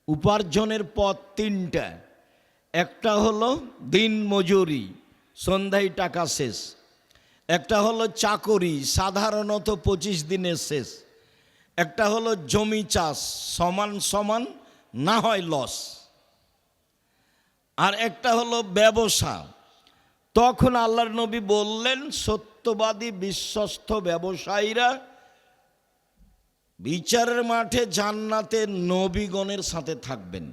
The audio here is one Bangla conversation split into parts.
উপার্জনের পথ তিনটা। একটা হলো দিন মজুরি, সন্ধ্যায় টাকা শেষ। একটা হলো চাকরি, সাধারণত 25 দিনের শেষ। একটা হলো জমি চাষ, সমান সমান না হয় লস। আর একটা হলো ব্যবসা। তখন আল্লাহর নবী বললেন, সত্যবাদী বিশ্বস্ত ব্যবসায়ীরা বিচারের মাঠে জান্নাতে নবীগণের সাথে থাকবেন।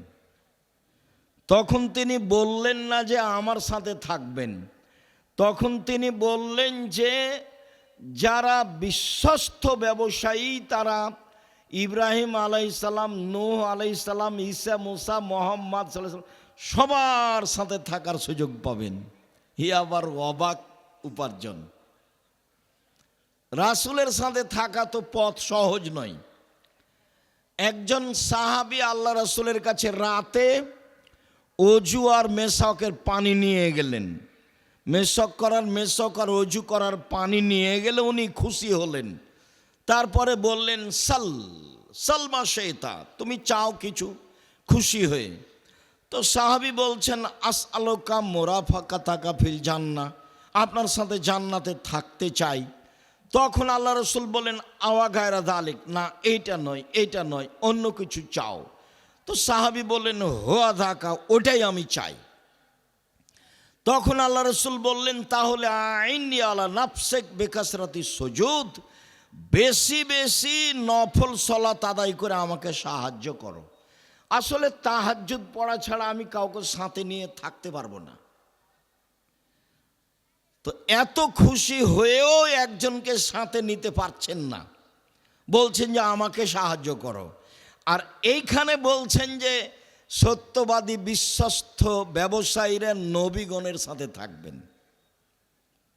তখন তিনি বললেন না যে আমার সাথে থাকবেন, তখন তিনি বললেন যে যারা বিশ্বস্ত ব্যবসায়ী তারা ইব্রাহিম আলাইহিসসালাম, নূহ আলাইহিসসালাম, ঈসা, মুসা, মুহাম্মদ সাল্লাল্লাহু আলাইহি ওয়াসাল্লাম সবার সাথে থাকার সুযোগ পাবেন। হি আবার অবাক উপার্জন। রাসূলের সাথে থাকা তো পথ সহজ নয়। একজন সাহাবী আল্লাহ রাসূলের কাছে রাতে অজু আর মেশকের পানি নিয়ে গেলেন। মেশক আর অজু করার পানি নিয়ে গেলে উনি খুশি হলেন। তারপরে বললেন, সালমা শেতা, তুমি চাও কিছু, খুশি হয়ে। তো সাহাবী বলছেন, আসআলুকা মুরাফাকাতাকা ফিল জান্নাহ, আপনার সাথে জান্নাতে থাকতে চাই। তখন আল্লাহ রাসূল বলেন, আওয়া গায়রা যালিক, না এইটা নয়, এইটা নয়, অন্য কিছু চাও। তো সাহাবী বললেন, হুয়া যাকা, ওটাই আমি চাই। তখন আল্লাহ রাসূল বললেন, তাহলে আইনি আলা নাফসিক বিকাসরাতি সুজুদ, বেশি বেশি নফল সালাত আদায় করে আমাকে সাহায্য করো। আসলে তাহাজ্জুদ পড়া ছাড়া আমি কাউকে সাথে নিয়ে থাকতে পারবো না। তো এত খুশি হয়েও একজনকে সাথে নিতে পারছেন না, বলছেন যে আমাকে সাহায্য করো। আর এইখানে বলছেন যে সত্যবাদী বিশ্বস্ত ব্যবসায়ীরা নবীগণের সাথে থাকবেন।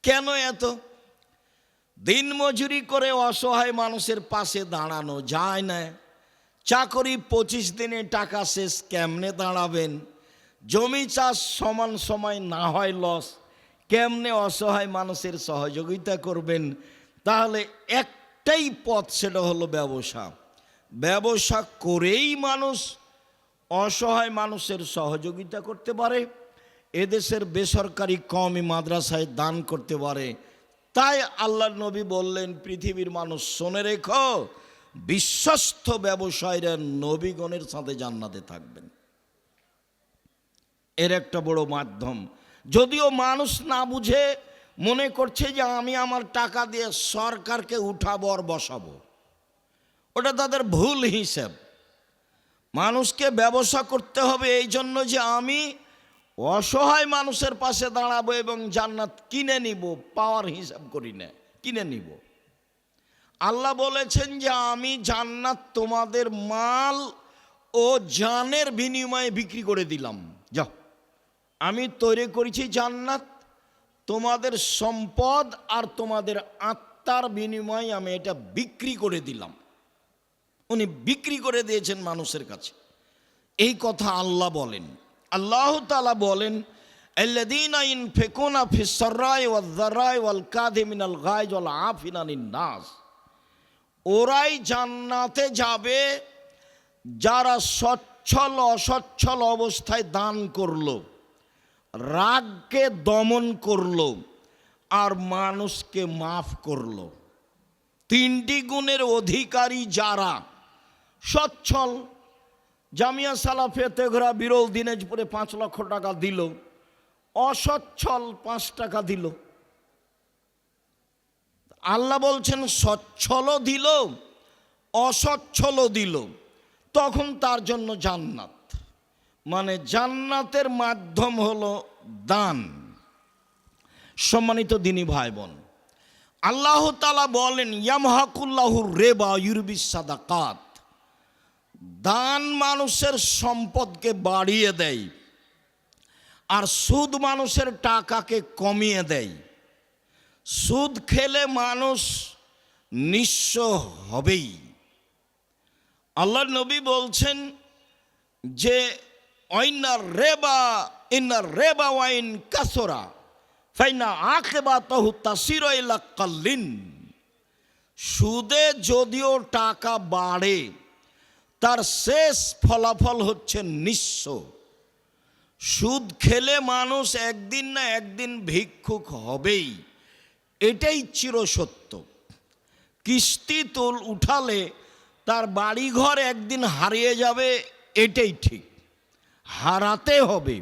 কেন এত? দিন মজুরি করে অসহায় মানুষের পাশে দাঁড়ানো যায় না। চাকরি 25 দিনে টাকা শেষ, কেমনে দাঁড়াবেন? জমি চাষ সমান সময় না হয় লস, কেমনে অসহায় মানুষের সহযোগিতা করবেন? তাহলে একটাই পথ, সেটা হলো ব্যবসা। ব্যবসা করেই মানুষ অসহায় মানুষের সহযোগিতা করতে পারে, এদেশের বেসরকারি কওমি মাদ্রাসায় দান করতে পারে। তাই আল্লাহর নবী বললেন, পৃথিবীর মানুষ শুনে রেখো, বিশ্বস্ত ব্যবসায়ীরা নবীগণের সাথে জান্নাতে থাকবেন। এর একটা বড় মাধ্যম। যদিও মানুষ না বুঝে মনে করছে যে আমি আমার টাকা দিয়ে সরকারকে উঠাবো আর বসাবো, ওটা তাদের ভুল হিসাব। মানুষকে ব্যবসা করতে হবে এই জন্য যে আমি অসহায় মানুষের পাশে দাঁড়াবো এবং জান্নাত কিনে নিব, পাওয়ার হিসাব করি না, কিনে নিব। আল্লাহ বলেছেন যে আমি জান্নাত তোমাদের মাল ও জানের বিনিময়ে বিক্রি করে দিলাম। যাও, আমি তৈরি করেছি জান্নাত, তোমাদের সম্পদ আর তোমাদের আত্মার বিনিময়ে আমি এটা বিক্রি করে দিলাম। উনি বিক্রি করে দিয়েছেন মানুষের কাছে। এই কথা আল্লাহ বলেন। আল্লাহ তাআলা বলেন, আল্লাযীনা ইনফিকুনা ফিস সাররাই ওয়াজ যাররাই ওয়াল কাযিমিনাল গায়জ ওয়াল আফিনা আনিন নাস, ওরাই জান্নাতে যাবে যারা সচ্ছল অসচ্ছল অবস্থায় দান করলো, রাগকে দমন করলো আর মানুষকে মাফ করলো। তিনটি গুণের অধিকারী যারা সচ্ছল, জামিয়া সালাফে তেঘরা বিরল দিনাজপুরে 5 লক্ষ টাকা দিল, অসচ্ছল 5 টাকা দিল। আল্লাহ বলছেন সচ্ছলও দিল অসচ্ছলও দিল, তখন তার জন্য জান্নাত। মানে জান্নাতের মাধ্যম হলো দান। সম্মানিত দিনী ভাই বোন, আল্লাহ তাআলা বলেন, ইয়ামহাকুল্লাহু রিবা ইউরবিস সাদাকাত, দান মানুষের সম্পদকে বাড়িয়ে দেয় আর সুদ মানুষের টাকাকে কমিয়ে দেয়। সুদ খেলে মানুষ নিঃস্ব হবেই। আল্লাহর নবী বলছেন যে ইন্নার রেবা ওয়াইন কাসরা ফাইনা আকিবাতাহু তাসিরু ইলা কাল্লিন, সুদে যদিও টাকা বাড়ে তার শেষ ফলাফল হচ্ছে নিঃস্ব। সুদ খেলে মানুষ একদিন না একদিন ভিক্ষুক হবেই, এটাই চিরসত্য। কিস্তি উঠালে তার বাড়িঘর একদিন হারিয়ে যাবে, এটাই ঠিক, হারাতে হবে।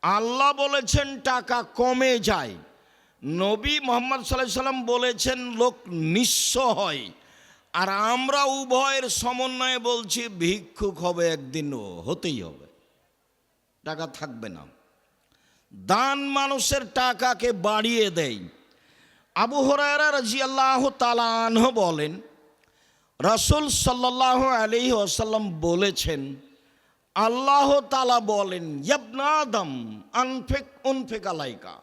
আল্লাহ বলেছেন টাকা কমে যায়, নবী মুহাম্মদ সাল্লাল্লাহু আলাইহি সাল্লাম বলেছেন লোক নিঃস্ব হয়, আর আমরা উভয়ের সমন্বয়ে বলছি ভিক্ষুক হবে, একদিনও হতেই হবে, টাকা থাকবে না। দান মানুষের টাকাকে বাড়িয়ে দেয়। আবু হুরায়রা রাদিয়াল্লাহু তাআলা আনহু বলেন, রাসূল সাল্লাল্লাহু আলাইহি ওয়াসাল্লাম বলেছেন, আল্লাহ তাআলা বলেন, ইবনা আদম আনফিক উনফিক আলাইকা,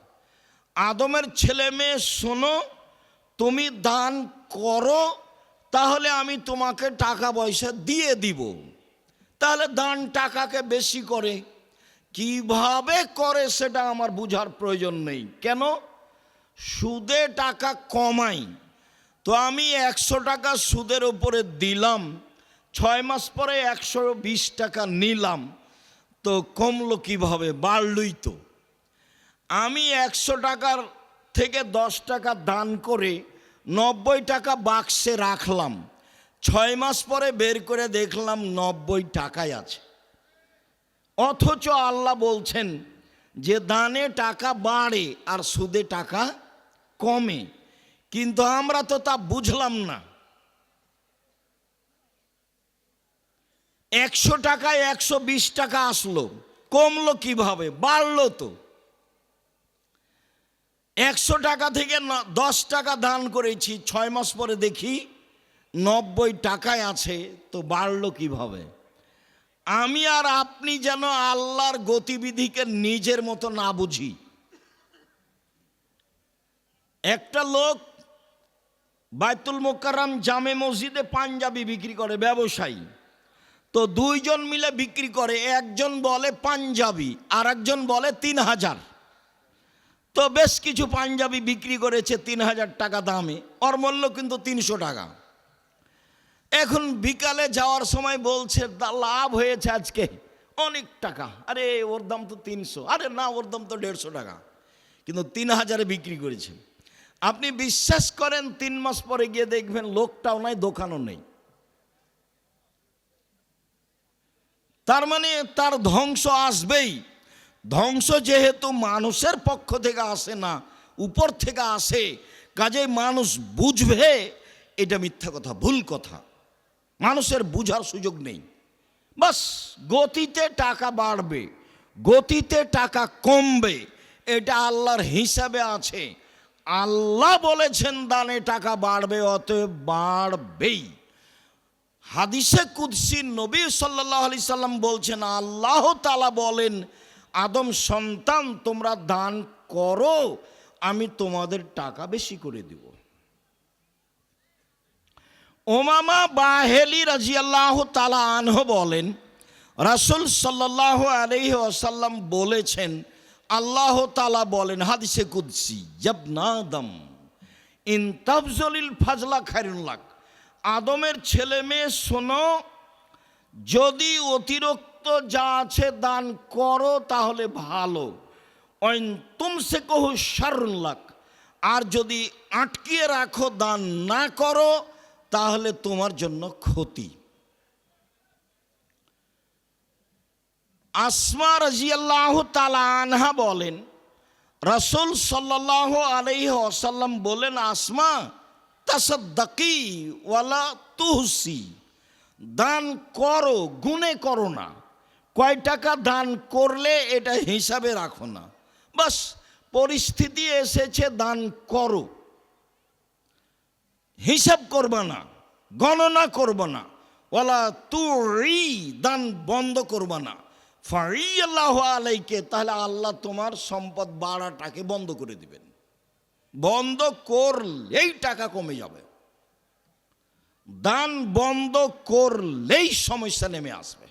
আদমের ছেলে মেয়ে শোনো, তুমি দান করো তাহলে আমি তোমাকে টাকা পয়সা দিয়ে দিব। তাহলে দান টাকাকে বেশি করে, কিভাবে করে সেটা আমার বুঝার প্রয়োজন নেই। কেন? সুদে টাকা কমাই, তো আমি 100 টাকা সুদের উপরে দিলাম, 6 মাস পরে 120 টাকা নিলাম, তো কমলো কিভাবে? বাড়লই তো। আমি 100 টাকার থেকে 10 টাকা দান করে 90 টাকা বাক্সে রাখলাম, 6 মাস পরে বের করে দেখলাম 90 টাকাই আছে। অথচ আল্লাহ বলছেন যে দানে টাকা বাড়ে আর সুদে টাকা কমে, কিন্তু আমরা তো তা বুঝলাম না। 100 টাকায় 120 টাকা আসলো, কমলো কিভাবে? বাড়লো তো। 100 টাকা থেকে 10 টাকা দান করেছি, 6 মাস পরে দেখি 90 টাকায় আছে, তো বাড়লো কিভাবে? আমি আর আপনি যেন আল্লাহর গতিবিধিকে নিজের মতো না বুঝি। একটা লোক বাইতুল মোকাররম জামে মসজিদে পাঞ্জাবি বিক্রি করে, ব্যবসায়ী, তো দুইজন মিলে বিক্রি করে, একজন বলে পাঞ্জাবি আর একজন বলে 3000। তো বেশ কিছু পাঞ্জাবি বিক্রি করেছে 3000 টাকা দামে, ওর মূল্য কিন্তু 300 টাকা। এখন বিকালে যাওয়ার সময় বলছে লাভ হয়েছে আজকে অনেক টাকা, আরে ওর দাম তো 300, আরে না ওর দাম তো 150 টাকা, কিন্তু 3000-এ বিক্রি করেছে। আপনি বিশ্বাস করেন 3 মাস পরে গিয়ে দেখবেন লোকটাও নাই, দোকানও নেই। তার মানে তার ধ্বংস আসবেই। ধ্বংস যেহেতু মানুষের পক্ষ থেকে আসে না, উপর থেকে আসে, কাজেই মানুষ বুঝবে এটা মিথ্যা কথা, ভুল কথা, মানুষের বুঝার সুযোগ নেই। বাস গতিতে টাকা বাড়বে, গতিতে টাকা কমবে, এটা আল্লাহর হিসাবে আছে। আল্লাহ বলেছেন দানে টাকা বাড়বে, অতএব বাড়বেই। হাদিসে কুদসি নবী সাল্লাল্লাহু আলাইহি সাল্লাম বলছেন, আল্লাহ তাআলা বলেন, আদম সন্তান তোমরা দান করো, আমি তোমাদের টাকা বেশি করে দিব। উমামা বাহেলি রাদিয়াল্লাহু তাআলা আনহু বলেন, রাসূল সাল্লাল্লাহু আলাইহি ওয়াসাল্লাম বলেছেন, আল্লাহ তাআলা বলেন হাদিসে কুদসি, ইবনা আদম ইন তাবজলিল ফাজলা খায়রুল লাক, আদমের ছেলে মেয়ে শোনো, যদি অতিরিক্ত যা আছে দান করো তাহলে ভালো, ওয়াইন তুমসিকুহু শাররুল লাক, আর যদি আটকিয়ে রাখো দান না করো তাহলে তোমার জন্য ক্ষতি। আসমা রাদিয়াল্লাহু তাআলা আনহা বলেন, রাসূল সাল্লাল্লাহু আলাইহি ওয়াসাল্লাম বলেন, আসমা তাসাদ্দাকি ওয়ালা তুহসি, দান করো, গুণে করো না, কয় টাকা দান করলে এটা হিসাবে রাখো না, বাস পরিস্থিতি এসেছে দান করো, হিসাব করবা না, গণনা করবা না, ওয়ালা তুরি, দান বন্ধ করবা না, ফারিয়াল্লাহু আলাইকে, তাহলে আল্লাহ তোমার সম্পদ বাড়াটাকে বন্ধ করে দিবেন। বন্ধ করলেই টাকা কমে যাবে, দান বন্ধ করলেই সমস্যা নেমে আসবে।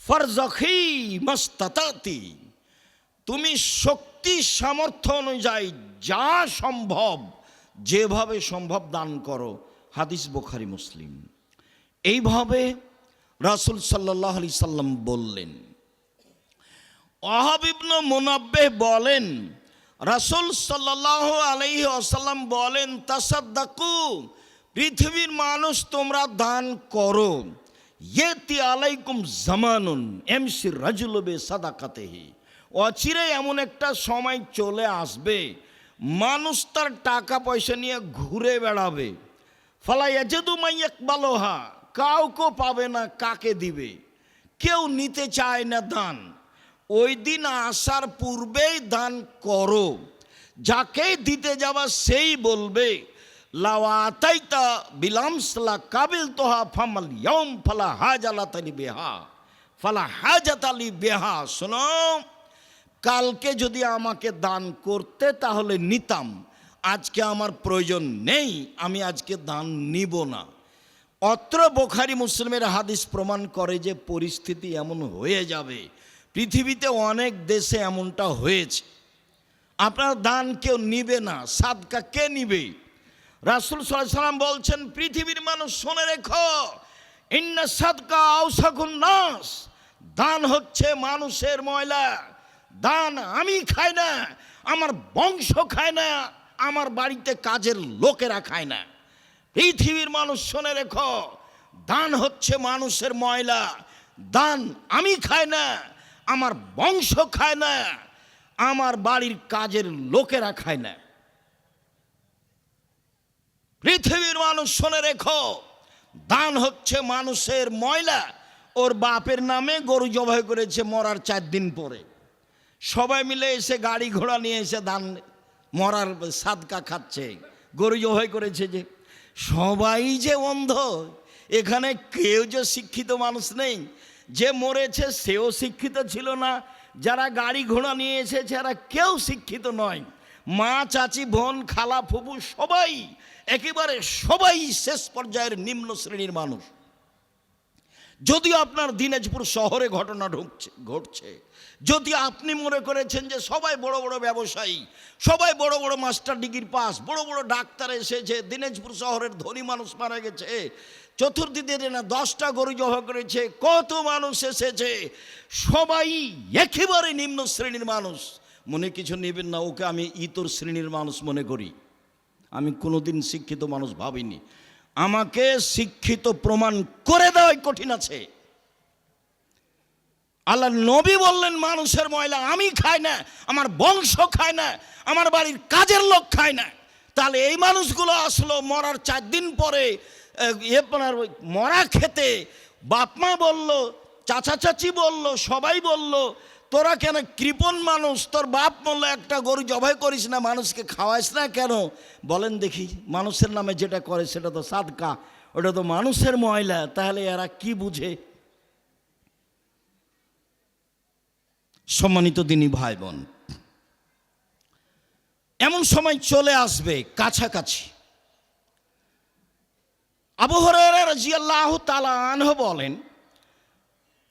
ফারজাখি মাস্তাতাতি, তুমি শক্তি সামর্থ্য অনুযায়ী যা সম্ভব, যেভাবে সম্ভব দান করো। হাদিস বুখারী মুসলিম। এইভাবে রাসূল সাল্লাল্লাহু আলাইহি সাল্লাম বললেন। ওয়াহাব ইবনে মুনাব্বিহ বলেন, রাসূল সাল্লাল্লাহু আলাইহি ওয়াসাল্লাম বলেন, তাসাদ্দাকু, পৃথিবীর মানুষ তোমরা দান করো। ইয়েতি আলাইকুম জামানুন এমসি রাজুলু বিসাদাকাতিহি, অচিরে এমন একটা সময় চলে আসবে মানুষ তার টাকা পয়সা নিয়ে ঘুরে বেড়াবে। ফালা ইয়াজিদু মান ইয়াকবালুহা, কাউকে পাবে না কাকে দিবে, কেউ নিতে চায় না দান। ওই দিন আসার পূর্বেই দান করো, যাকেই দিতে যাবা সেই বলবে লাওয়াতাইতা বিলামসলা কাবিল তোহা ফামাল ইয়ম ফালা হাজালাতালি বেহা ফালা হাজাতালি বেহা। শোনো, কালকে যদি আমাকে দান করতে তাহলে নিতাম, আজকে আমার প্রয়োজন নেই, আমি আজকে দান নিব না। অত্র বুখারী মুসলিমের হাদিস প্রমাণ করে যে পরিস্থিতি এমন হয়ে যাবে। পৃথিবীতে অনেক দেশে এমনটা হয়েছে, আপনার দান কেউ নিবে না, সাদকা কে নিবে? রাসূল সাল্লাল্লাহু আলাইহি সাল্লাম বলছেন, পৃথিবীর মানুষ শুনে রেখো, ইন্না সাদকা আওসাকুন নাস, দান হচ্ছে মানুষের ময়লা। দান আমি খাই না, আমার বংশ খায় না, আমার বাড়িতে কাজের লোকেরা খায় না। পৃথিবীর মানুষ শুনে রেখো, দান হচ্ছে মানুষের ময়লা। দান আমি খাই না, আমার বংশ খায় না, আমার বাড়ির কাজের লোকেরা খায় না। পৃথিবীর মানুষ শুনে রেখো, দান হচ্ছে মানুষের ময়লা। ওর বাপের নামে গরু জবাই করেছে মরার 4 দিন পরে, সবাই মিলে এসে গাড়ি ঘোড়া নিয়ে এসে দান মরার সাদকা খাচ্ছে, গরু জবাই করেছে। যে সবাই যে অন্ধ, এখানে কেউ যে শিক্ষিত মানুষ নেই। যে মরেছে সেও শিক্ষিত ছিল না, যারা গাড়ি ঘোড়া নিয়ে এসেছে এরা কেউ শিক্ষিত নয়। মা, চাচি, বোন, খালা, ফুফু সবাই একেবারে সবাই শেষ পর্যায়ের নিম্ন শ্রেণীর মানুষ। যদিও আপনার দিনাজপুর শহরে ঘটনা ঘটছে, যদি আপনি মনে করেছেন যে সবাই বড় বড় ব্যবসায়ী, সবাই বড় বড় মাস্টার ডিগ্রি পাস, বড় বড় ডাক্তার এসেছে, দিনাজপুর শহরের ধনী মানুষ মারা গেছে, চতুর্দিকে না 10টা গরু জবাই করেছে, কত মানুষ এসেছে, সবাই একেবারে নিম্ন শ্রেণীর মানুষ, মনে কিছু নেবেন না, ওকে আমি ইতর শ্রেণীর মানুষ মনে করি। আমি কোনোদিন শিক্ষিত মানুষ ভাবিনি, আমাকে শিক্ষিত প্রমাণ করে দেওয়াই কঠিন আছে। আল্লাহ নবী বললেন মানুষের ময়লা আমি খাই না, আমার বংশ খায় না, আমার বাড়ির কাজের লোক খায় না। তাহলে এই মানুষগুলো আসলো মরার 4 দিন পরে আপনার মরা খেতে। বাপ মা বলল, চাচা চাচি বলল, সবাই বলল, তোরা কেন কৃপণ মানুষ, তোর বাপ বললো একটা গরু জবাই করিস না, মানুষকে খাওয়াইস না কেন? বলেন দেখি, মানুষের নামে যেটা করে সেটা তো সাদকা, ওটা তো মানুষের ময়লা। তাহলে এরা কি বুঝে? সম্মানিত দিনী ভাই বোন, এমন সময় চলে আসবে কাছাকাছি। আবু হুরায়রা রাদিয়াল্লাহু তাআলা আনহু বলেন,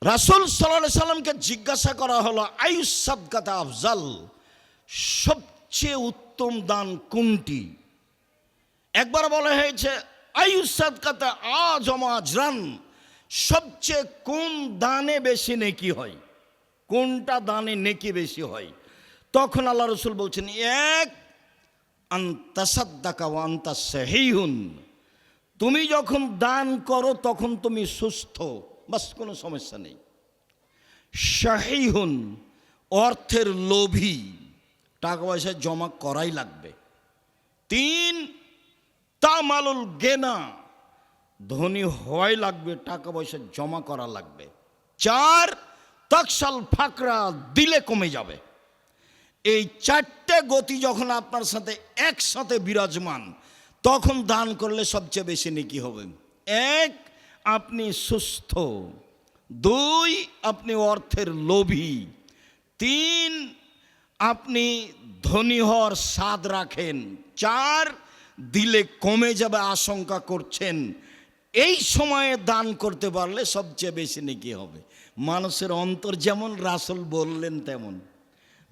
রাসূল সাল্লাল্লাহু আলাইহি সাল্লামকে জিজ্ঞাসা করা হলো, আইয়ুস সাদকাতা আফজাল, সবচেয়ে উত্তম দান কোনটি? একবার বলা হয়েছে আইয়ুস সাদকাতা আযম আজরান, সবচেয়ে কোন দানে বেশি নেকি হয়, কোনটা দানে নেকি বেশি হয়? তখন আল্লাহ রাসূল বলছেন, এক আনতাসাদ্দাকা ওয়া আনতা সাহিহুন, তুমি যখন দান করো তখন তুমি সুস্থ, বাস কোনো সমস্যা নেই। শাহিহুন, অর্থের লোভী, টাকা পয়সা জমা করাই লাগবে। 3 তামালুল গেনা, ধনী হওয়াই লাগবে, টাকা পয়সা জমা করা লাগবে। 4 তাকসাল ফাকরা, দিলে কমে যাবে। এই 4টে গতি যখন আপনার সাথে একসাথে বিরাজমান, তখন দান করলে সবচেয়ে বেশি নেকি হবে। 1 আপনি সুস্থ, 2 আপনি অর্থের লোভী, 3 আপনি ধনী হওয়ার স্বাদ রাখেন, 4 দিলে কমে যাবে আশঙ্কা করছেন। এই সময়ে দান করতে পারলে সবচেয়ে বেশি নেকি হবে। মানুষের অন্তর যেমন রাসূল বললেন তেমন,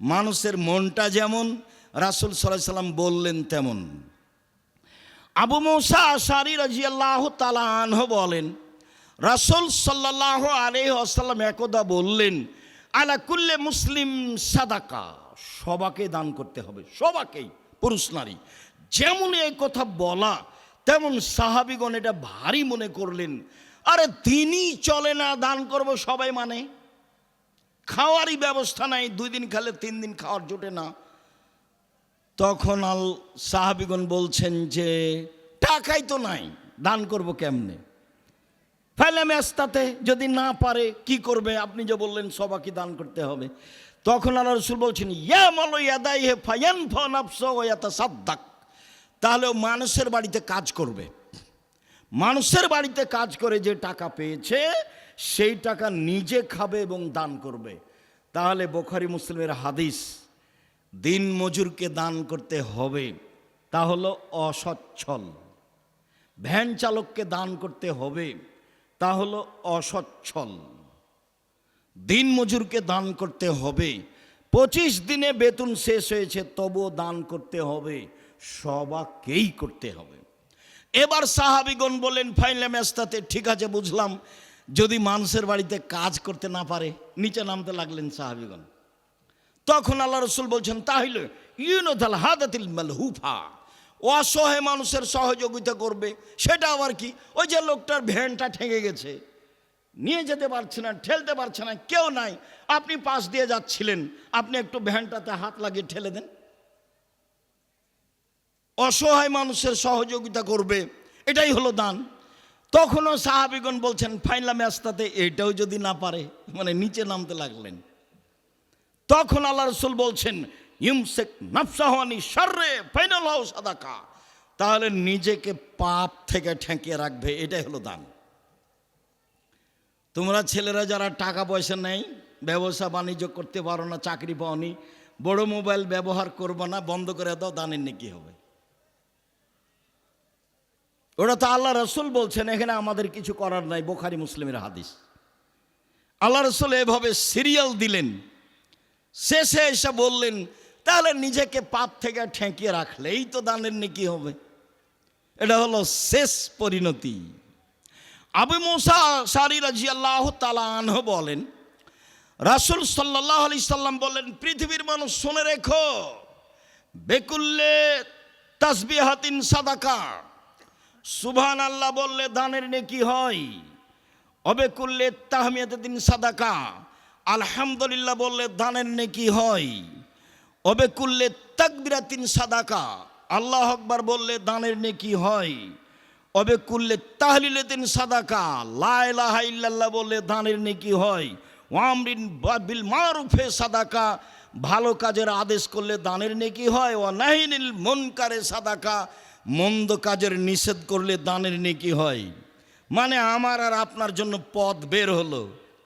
মানুষের মনটা যেমন রাসূল সাল্লাল্লাহু আলাইহি সাল্লাম বললেন তেমন। আবু মুসা আশআরী রাদিয়াল্লাহু তাআলা আনহু বলেন, রাসূল সাল্লাল্লাহু আলাইহি ওয়াসাল্লাম একদা বললেন, আলা কুল্লে মুসলিম সাদাকা, সবাকে দান করতে হবে, সবাকেই, পুরুষ নারী। যেমন এই কথা বলা তেমন সাহাবীগণ এটা ভারী মনে করলেন। আরে দিনই চলে না, দান করব সবাই মানে, খাওয়ারই ব্যবস্থা নাই, 2 দিন খেলে 3 দিন খাওয়ার জোটে না। তখন সাহাবীগণ বলছেন যে টাকাই তো নাই, দান করব কেমনে? ফাইলে মেস্তাতে, যদি না পারে কি করবে? আপনি যে বললেন সবাইকে দান করতে হবে। তখন আল্লাহ রাসূল বলছেন, ইয়া মাল ইয়াদাইহি ফায়ানফা নাফসা ওয়া ইয়াতাসাদ্দাক, তাহলে মানুষের বাড়িতে কাজ করবে, মানুষের বাড়িতে কাজ করে যে টাকা পেয়েছে সেই টাকা নিজে খাবে এবং দান করবে। তাহলে বুখারী মুসলিমের হাদিস, দিন মজুরকে দান করতে হবে, তা হলো অসচ্ছল। ভ্যান চালককে দান করতে হবে, তা হলো অসচ্ছল। দিন মজুরকে দান করতে হবে, 25 দিনে বেতন শেষ হয়েছে তবুও দান করতে হবে, সবাইকেই করতে হবে। এবার সাহাবীগণ বলেন, ফাইলে মেস্তাতে, ঠিক আছে বুঝলাম, যদি মানুষের বাড়িতে কাজ করতে না পারে, নিচে নামতে লাগলেন সাহাবীগণ। তখন আল্লাহ রাসূল বলছেন, তাহলে ইউনদাল হাদাতিল মালহুফা, অসহায় মানুষের সহযোগিতা করবে। সেটা আবার কি? ওই যে লোকটার ভ্যানটা ঠেকে গেছে, নিয়ে যেতে পারছে না, ঠেলতে পারছে না, কেউ নাই, আপনি পাশ দিয়ে যাচ্ছিলেন, আপনি একটু ভ্যানটাতে হাত লাগিয়ে ঠেলে দেন। অসহায় মানুষের সহযোগিতা করবে, এটাই হলো দান। তখনও সাহাবীগণ বলছেন, ফাইলা মেস্তাতে, এটাও যদি না পারে, মানে নিচে নামতে লাগলেন। তখন আল্লাহ রাসূল বলছেন, ইউমসিক নাফসাহু আনি শাররে ফাইনালাহু সাদাকা, তাহলে নিজেকে পাপ থেকে ঠেকিয়ে রাখবে, এটাই হলো দান। তোমরা ছেলেরা যারা টাকা পয়সা নেই, ব্যবসা বাণিজ্য করতে পারো না, চাকরি পাওনি, বড় মোবাইল ব্যবহার করবো না, বন্ধ করে দাও, দানের নেকি হবে। ওটা তো আল্লাহ রাসূল বলছেন, এখানে আমাদের কিছু করার নাই। বুখারী মুসলিমের হাদিস। আল্লাহ রাসূল এভাবে সিরিয়াল দিলেন, শেষে এসে বললেন, তাহলে নিজেকে পাপ থেকে ঠেকিয়ে রাখলেই তো দানের নেকি হবে। এটা হলো শেষ পরিণতি। আবু মুসা আশআরী রাদিয়াল্লাহু তাআলা আনহু বলেন, রাসূল সাল্লাল্লাহু আলাইহি সাল্লাম বলেন, পৃথিবীর মানুষ শুনে রেখো, বেকুল্লে তাসবিহাতিন সাদাকা, সুবহানাল্লাহ বললে দানের নেকি হয়, অবেকুল্লে তাহমিয়াতিন সাদাকা, আলহামদুলিল্লাহ বললে দানের নেকি হয়, অবেকুল্লে তাকবীরাতিন সাদাকা, আল্লাহু আকবার বললে দানের নেকি হয়, অবেকুল্লে তাহলিলাতিন সাদাকা, লা ইলাহা ইল্লাল্লাহ বললে দানের নেকি হয়, ওয়ামরিন বিল মারুফে সাদাকা, ভালো কাজের আদেশ করলে দানের নেকি হয়, ওয়া নাহিনিল মুনকারে সাদাকা, মন্দ কাজের নিষেধ করলে দানের নেকি হয়। মানে আমার আর আপনার জন্য পথ বের হলো,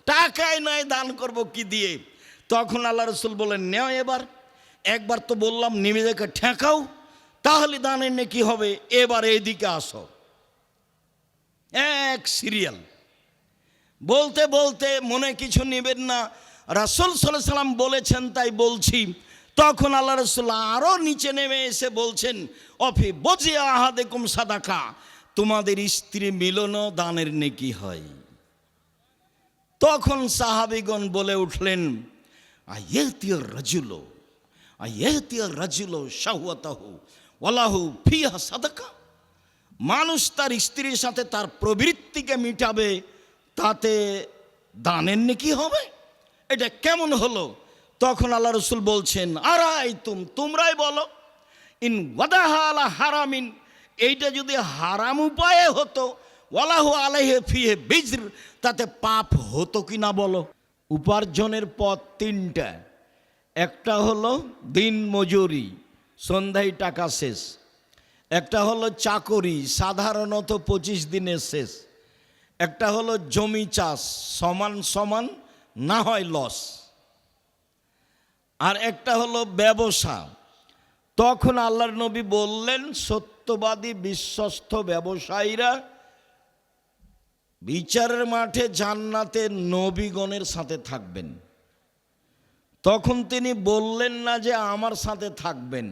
টাকাই নাই, দান করব কি দিয়ে? তখন আল্লাহ রাসূল বলেন, নেও এবার, একবার তো বললাম নিজেকে ঠেকাও, তাহলে দানের নেকি হবে, এবার এইদিকে আসো। এক সিরিয়াল বলতে বলতে মনে কিছু নেবেন না, রাসূল সাল্লাল্লাহু আলাইহি সাল্লাম বলেছেন তাই বলছি। তখন আল্লাহ রাসূল আরও নিচে নেমে এসে বলছেন, অফি বজিয়া আহাদেকুম সাদাকা, তোমাদের স্ত্রী মিলনও দানের নেকি হয়। তখন সাহাবীগণ বলে উঠলেন, আয়াতিয়ার রাজুলো, আয়াতিয়ার রাজুলো শাহওয়াতাহু ওয়ালাহু ফিহা সাদাকা, মানুষ তার স্ত্রীর সাথে তার প্রবৃত্তিকে মিটাবে, তাতে দানের নেকি হবে, এটা কেমন হলো? তখন আল্লাহ রাসূল বলছেন, আরাইতুম, তোমরাই বলো, ইন ওয়াদাহা আলা হারামিন, এইটা যদি হারাম উপায়ে হতো, ওয়ালাহু আলাইহি ফিহি বিজর, তাতে পাপ হতো কি না বলো? উপার্জনের পথ 3টা, একটা হলো দিন মজুরি, সন্ধ্যায় টাকা শেষ, একটা হলো চাকরি, সাধারণত 25 দিনে শেষ, একটা হলো জমি চাষ, সমান সমান না হয় লস, আর একটা হলো ব্যবসা। তখন আল্লাহর নবী বললেন, সত্যবাদী বিশ্বস্ত ব্যবসায়ীরা বিচারের মাঠে জান্নাতে নবীগণের সাথে থাকবেন। তখন তিনি বললেন না যে আমার সাথে থাকবেন,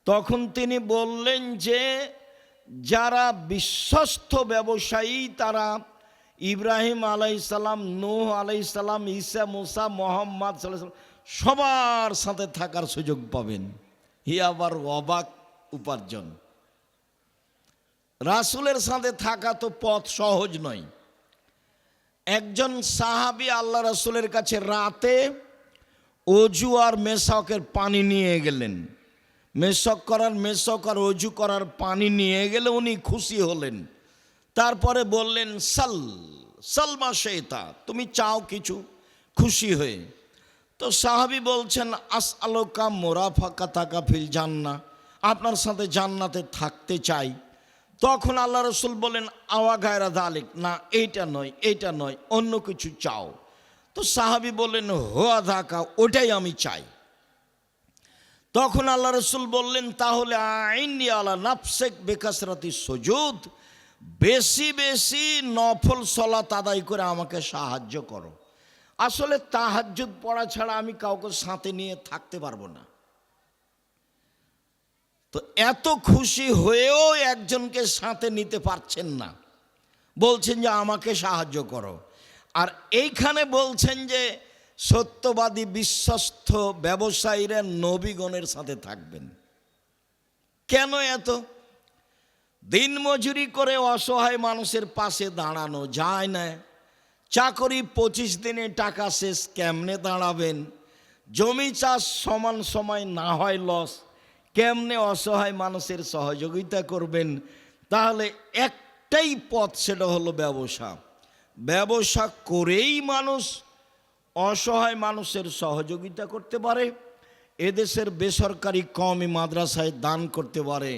তখন তিনি বললেন যে যারা বিশ্বস্ত ব্যবসায়ী তারা ইব্রাহিম আলাইসাল্লাম, নূহ আলাইসাল্লাম, ঈসা, মুসা, মোহাম্মদ সাল্লাল্লাহু আলাইহি ওয়াসাল্লাম সবার সাথে থাকার সুযোগ পাবেন। ই আবার অবাক উপার্জন। রাসূলের সাথে থাকা তো পথ সহজ নয়। একজন সাহাবী আল্লাহ রাসূলের কাছে রাতে অজু আর মেশকের পানি নিয়ে গেলেন। মেশক আর অজু করার পানি নিয়ে গেলে উনি খুশি হলেন। তারপরে বললেন, সালমা শেতা, তুমি চাও কিছু, খুশি হয়ে। তো সাহাবী বলছেন, আসআলুকা মুরাফাকাতাকা ফিল জান্নাহ, আপনার সাথে জান্নাতে থাকতে চাই। তখন আল্লাহ রাসূল বলেন, আওয়া গায়রা যালিক, না এইটা নয়, অন্য কিছু চাও। তো সাহাবী বললেন, হুয়া যাকা, ওটাই আমি চাই। তখন আল্লাহ রাসূল বললেন, তাহলে আইনি আলা নাফসিক বিকাসরাতি সুজুদ, বেশি বেশি নফল সালাত আদায় করে আমাকে সাহায্য করো। আসলে তাহাজ্জুদ পড়া ছাড়া আমি কাউকে সাথে নিয়ে থাকতে পারবো না। তো এত খুশি হয়েও একজনকে সাথে নিতে পারছেন না, বলছেন যে আমাকে সাহায্য করো। আর এইখানে বলছেন যে সত্যবাদী বিশ্বস্ত ব্যবসায়ীরা নবীগণের সাথে থাকবেন। কেন এত? দিন মজুরি করে অসহায় মানুষের পাশে দাঁড়ানো যায় না। চাকরি 25 দিনে টাকা শেষ, কেমনে দাঁড়াবেন? জমি চাষ সমান সময় না হয় লস, কেমনে অসহায় মানুষের সহযোগিতা করবেন? তাহলে একটাই পথ, সেটা হলো ব্যবসা। ব্যবসা করেই মানুষ অসহায় মানুষের সহযোগিতা করতে পারে, এদেশের বেসরকারি কওমি মাদ্রাসায় দান করতে পারে।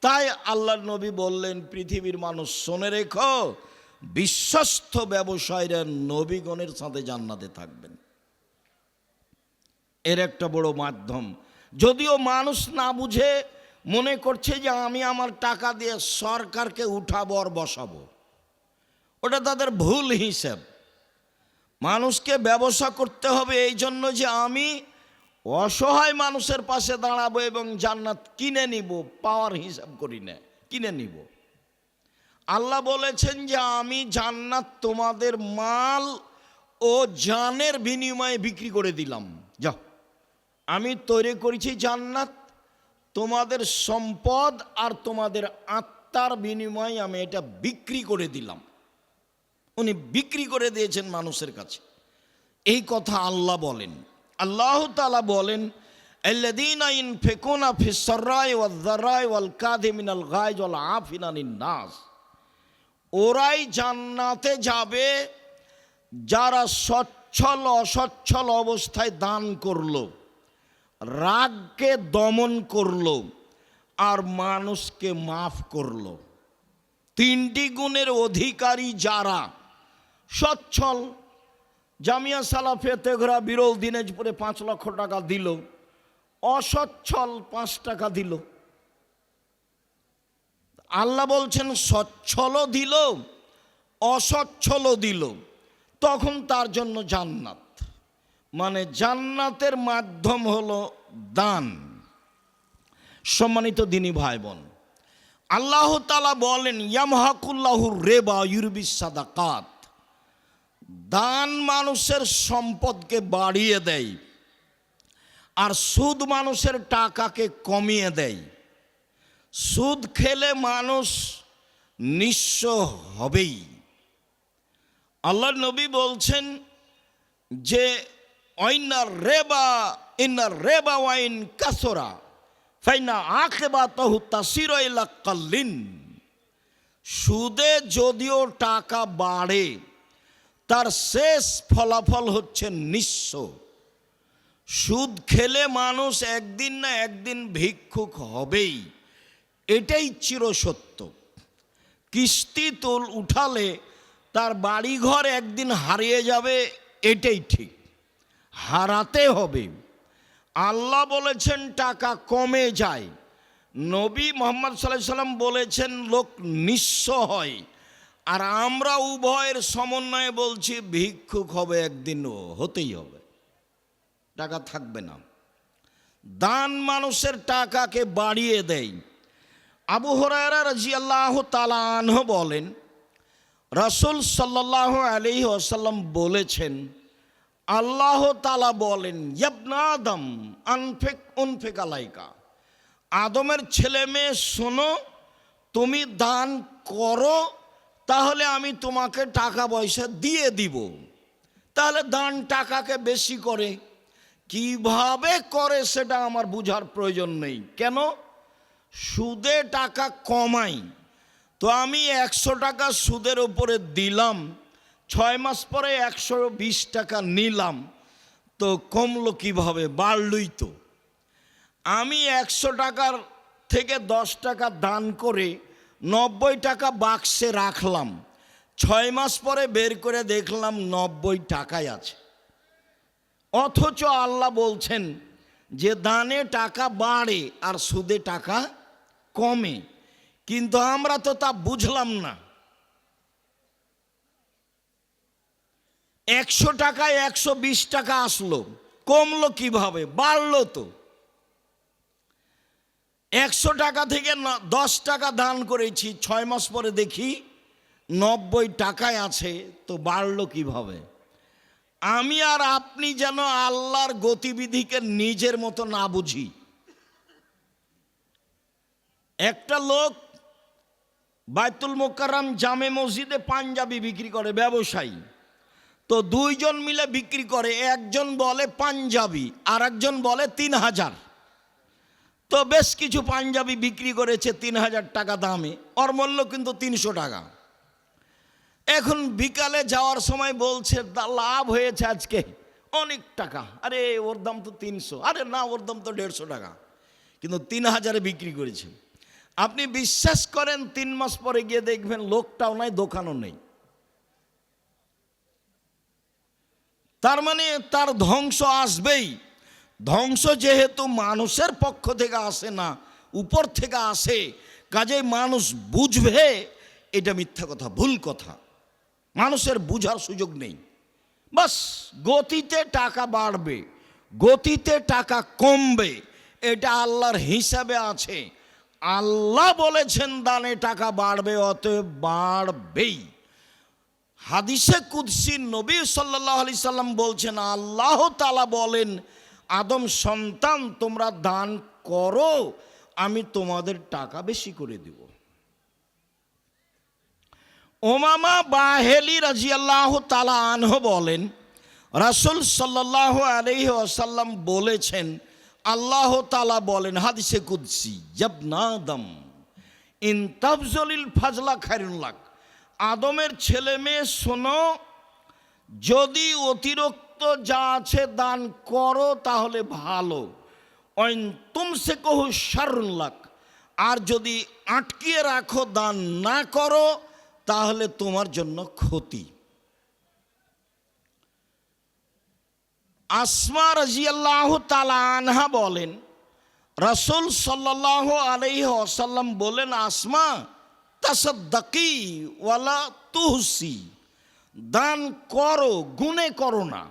তাই আল্লাহর নবী বললেন, পৃথিবীর মানুষ শুনে রেখো, বিশ্বস্ত ব্যবসায়ীরা নবীগণের সাথে জান্নাতে থাকবেন। এর একটা বড় মাধ্যম। যদিও মানুষ না বুঝে মনে করছে যে আমি আমার টাকা দিয়ে সরকারকে উঠাবো আর বসাবো, ওটা তাদের ভুল হিসাব। মানুষকে ব্যবসা করতে হবে এই জন্য যে আমি অসহায় মানুষের পাশে দাঁড়াবো এবং জান্নাত কিনে নিব, পাওয়ার হিসাব করি না, কিনে নিব। আল্লাহ বলেছেন যে আমি জান্নাত তোমাদের মাল ও জানের বিনিময়ে বিক্রি করে দিলাম। যাও, আমি তৈরি করেছি জান্নাত, তোমাদের সম্পদ আর তোমাদের আত্মার বিনিময়ে আমি এটা বিক্রি করে দিলাম। উনি বিক্রি করে দিয়েছেন মানুষের কাছে, এই কথা আল্লাহ বলেন। আল্লাহ তাআলা বলেন, আল্লাযীনা ইনফিকুনা ফিস সাররাই ওয়াজ যারাই ওয়াল কাযিমিনাল গায়জ ওয়াল আফিনা আনিন নাস, ওরাই জান্নাতে যাবে যারা সচ্ছল অসচ্ছল অবস্থায় দান করলো, রাগকে দমন করলো, আর মানুষকে মাফ করলো। তিনটি গুণের অধিকারী যারা সচ্ছল, জামিয়া সালাফিয়া তেঘরা বিরল দিনাজপুরে 5 লক্ষ টাকা দিল, অসচ্ছল 5 টাকা দিল। আল্লাহ বলছেন সচ্ছলও দিল, অসচ্ছলও দিল, তখন তার জন্য জান্নাত। মানে জান্নাতের মাধ্যম হলো দান। সম্মানিত দিনী ভাই বোন, আল্লাহ তাআলা বলেন, ইয়ামহাকুল্লাহুর রিবা ইউরবিস সাদাকাত, দান মানুষের সম্পদকে বাড়িয়ে দেয় আর সুদ মানুষের টাকাকে কমিয়ে দেয়। সুদ খেলে মানুষ নিঃস্ব হবেই। আল্লাহর নবী বলছেন যে ইন্নার রেবা ওয়াইন কাসরা ফাইনা আকিবাতাহু তাসিরু ইলা কাল্লিন, সুদে যদিও টাকা বাড়ে তার শেষ ফলাফল হচ্ছে নিঃস্ব। সুদ খেলে মানুষ একদিন না একদিন ভিক্ষুক হবেই, এটাই চিরসত্য। কিস্তি উঠালে তার বাড়িঘর একদিন হারিয়ে যাবে, এটাই ঠিক, হারাতে হবে। আল্লাহ বলেছেন টাকা কমে যায়, নবী মুহাম্মদ সাল্লাল্লাহু আলাইহি সাল্লাম বলেছেন লোক নিঃস্ব হয়, আর আমরা উভয়ের সমন্বয়ে বলছি ভিক্ষুক হবে, একদিন হতেই হবে, টাকা থাকবে না। দান মানুষের টাকাকে বাড়িয়ে দেয়। আবু হুরায়রা রাদিয়াল্লাহু তাআলা আনহু বলেন, রাসূল সাল্লাল্লাহু আলাইহি ওয়াসাল্লাম বলেছেন, আল্লাহ তাআলা বলেন, ইবনা আদম উনফিক আলাইকা, আদমের ছেলে মেয়ে শোনো, তুমি দান করো তাহলে আমি তোমাকে টাকা পয়সা দিয়ে দিব। তাহলে দান টাকাকে বেশি করে, কিভাবে করে সেটা আমার বুঝার প্রয়োজন নেই। কেন? সুদে টাকা কমাই, তো আমি 100 টাকা সুদের উপরে দিলাম, 6 মাস পরে 120 টাকা নিলাম, তো কমলো কিভাবে? বাড়লই তো। আমি 100 টাকার থেকে 10 টাকা দান করে 90 টাকা বাক্সে রাখলাম, 6 মাস পরে বের করে দেখলাম 90 টাকাই আছে। অথচ আল্লাহ বলছেন যে দানে টাকা বাড়ে আর সুদে টাকা কমে, কিন্তু আমরা তো তা বুঝলাম না। 100 টাকায় 120 টাকা আসলো, কমলো কিভাবে? বাড়লো তো। 100 টাকা থেকে 10 টাকা দান করেছি, 6 মাস পরে দেখি 90 টাকায় আছে, তো বাড়লো কিভাবে? আমি আর আপনি যেন আল্লাহর গতিবিধিকে নিজের মতো না বুঝি। একটা লোক বাইতুল মোকাররম জামে মসজিদে পাঞ্জাবি বিক্রি করে, ব্যবসায়ী। তো দুইজন মিলে বিক্রি করে, একজন বলে পাঞ্জাবি আর একজন বলে 3000। তো বেশ কিছু পাঞ্জাবি বিক্রি করেছে 3000 টাকা দামে, ওর মূল্য কিন্তু 300 টাকা। এখন বিকালে যাওয়ার সময় বলছে লাভ হয়েছে আজকে অনেক টাকা। আরে ওর দাম তো 300, আরে না ওর দাম তো 150 টাকা, কিন্তু 3000-এ বিক্রি করেছে। আপনি বিশ্বাস করেন 3 মাস পরে গিয়ে দেখবেন লোকটাও নাই, দোকানও নেই। তার মানে তার ধ্বংস আসবেই। ধ্বংস যেহেতু মানুষের পক্ষ থেকে আসে না, উপর থেকে আসে, কাজেই মানুষ বুঝবে এটা মিথ্যা কথা, ভুল কথা, মানুষের বুঝার সুযোগ নেই। বাস গতিতে টাকা বাড়বে, গতিতে টাকা কমবে, এটা আল্লাহর হিসাবে আছে। আল্লাহ বলেছেন দানে টাকা বাড়বে, অতএব বাড়বেই। হাদিসে কুদসি নবী সাল্লাল্লাহু আলাইহি সাল্লাম বলছেন, আল্লাহ তাআলা বলেন, আদম সন্তান তোমরা দান করো, আমি তোমাদের টাকা বেশি করে দেব। উমামা বাহেলি রাদিয়াল্লাহু তাআলা আনহু বলেন, রাসূল সাল্লাল্লাহু আলাইহি ওয়াসাল্লাম বলেছেন, আল্লাহ তাআলা বলেন হাদিসে কুদসি, ইবনা আদম ইন তাবজলিল ফাজলা খায়রুন লাক, আদমের ছেলে মেয়ে শোনো, যদি অতিরিক্ত যা আছে দান করো তাহলে ভালো, ওয়াইন তুমসিকুহু শাররুন লাক, আর যদি আটকিয়ে রাখো দান না করো তাহলে তোমার জন্য ক্ষতি। আসমা রাদিয়াল্লাহু তাআলা আনহা বলেন, রাসূল সাল্লাল্লাহু আলাইহি ওয়াসাল্লাম বলেন, আসমা তাসাদ্দাকি ওয়ালা তুহসি, দান করো, গুনে করো না,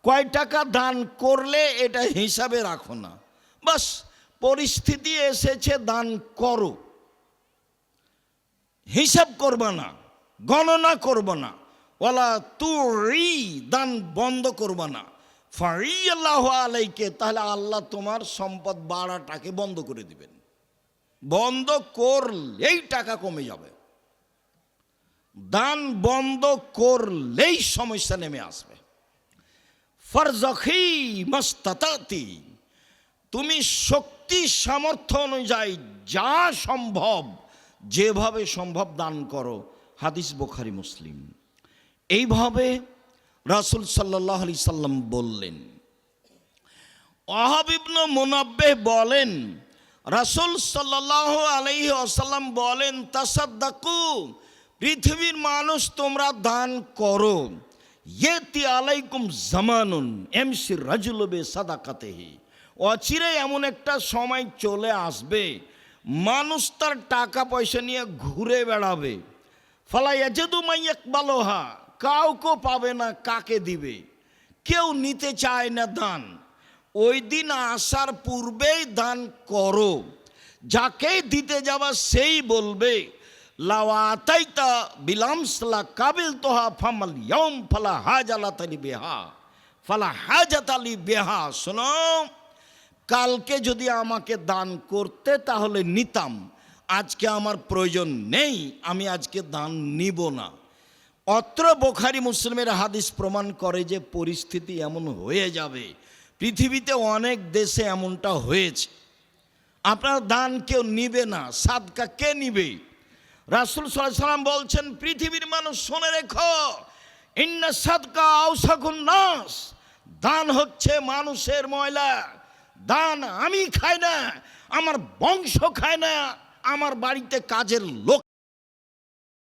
কয় টাকা দান করলে এটা হিসাবে রাখো না, বাস পরিস্থিতি এসেছে দান করো, হিসাব করবে না, গণনা করবে না, ওয়ালা তুই, দান বন্ধ করবে না, ফারিয়াল্লাহু আলাইকে, তাহলে আল্লাহ তোমার সম্পদ বাড়াটাকে বন্ধ করে দিবেন। বন্ধ করলেই টাকা কমে যাবে, দান বন্ধ করলেই সমস্যা নেমে আসবে। ফারজাখি মাস্তাতাতি, তুমি শক্তি সামর্থ্য অনুযায়ী যা সম্ভব, যেভাবে সম্ভব দান করো। হাদিস বুখারী মুসলিম। এইভাবে রাসূল সাল্লাল্লাহু আলাইহি সাল্লাম বললেন। ওয়াহাব ইবনে মুনাব্বিহ বলেন, রাসূল সাল্লাল্লাহু আলাইহি ওয়াসাল্লাম বলেন, তাসাদ্দাকু, পৃথিবীর মানুষ তোমরা দান করো, ইয়েতি আলাইকুম জামানুন এমসি রাজুলু বিসাদাকাতিহি, অচিরে এমন একটা সময় চলে আসবে মানুষ তার টাকা পয়সা নিয়ে ঘুরে বেড়াবে, ফালা ইয়াজিদু মাইয়াকবালুহা, কাউকে পাবে না কাকে দিবে, কেউ নিতে চায় না দান। ওই দিন আসার পূর্বেই দান করো, যাকেই দিতে যাবা সেই বলবে লাওয়াতাইতা বিলামসলা কাবিল তোহা ফামাল ইয়ম ফালা হাজালাতালি বেহা ফালা হাজাতালি বেহা। শোনো, কালকে যদি আমাকে দান করতে তাহলে নিতাম, আজকে আমার প্রয়োজন নেই, আমি আজকে দান নিব না। অত্র বুখারী মুসলিমের হাদিস প্রমাণ করে যে পরিস্থিতি এমন হয়ে যাবে। পৃথিবীতে অনেক দেশে এমনটা হয়েছে। আপনার দান কেউ নিবে না, সাদকা কে নিবে? রাসূল সাল্লাল্লাহু আলাইহি সাল্লাম বলছেন, পৃথিবীর মানুষ শুনে রেখো, ইন্না সাদকা আওসাকুন নাস, দান হচ্ছে মানুষের ময়লা। দান আমি খাই না, আমার বংশ খায় না, আমার বাড়িতে কাজের লোক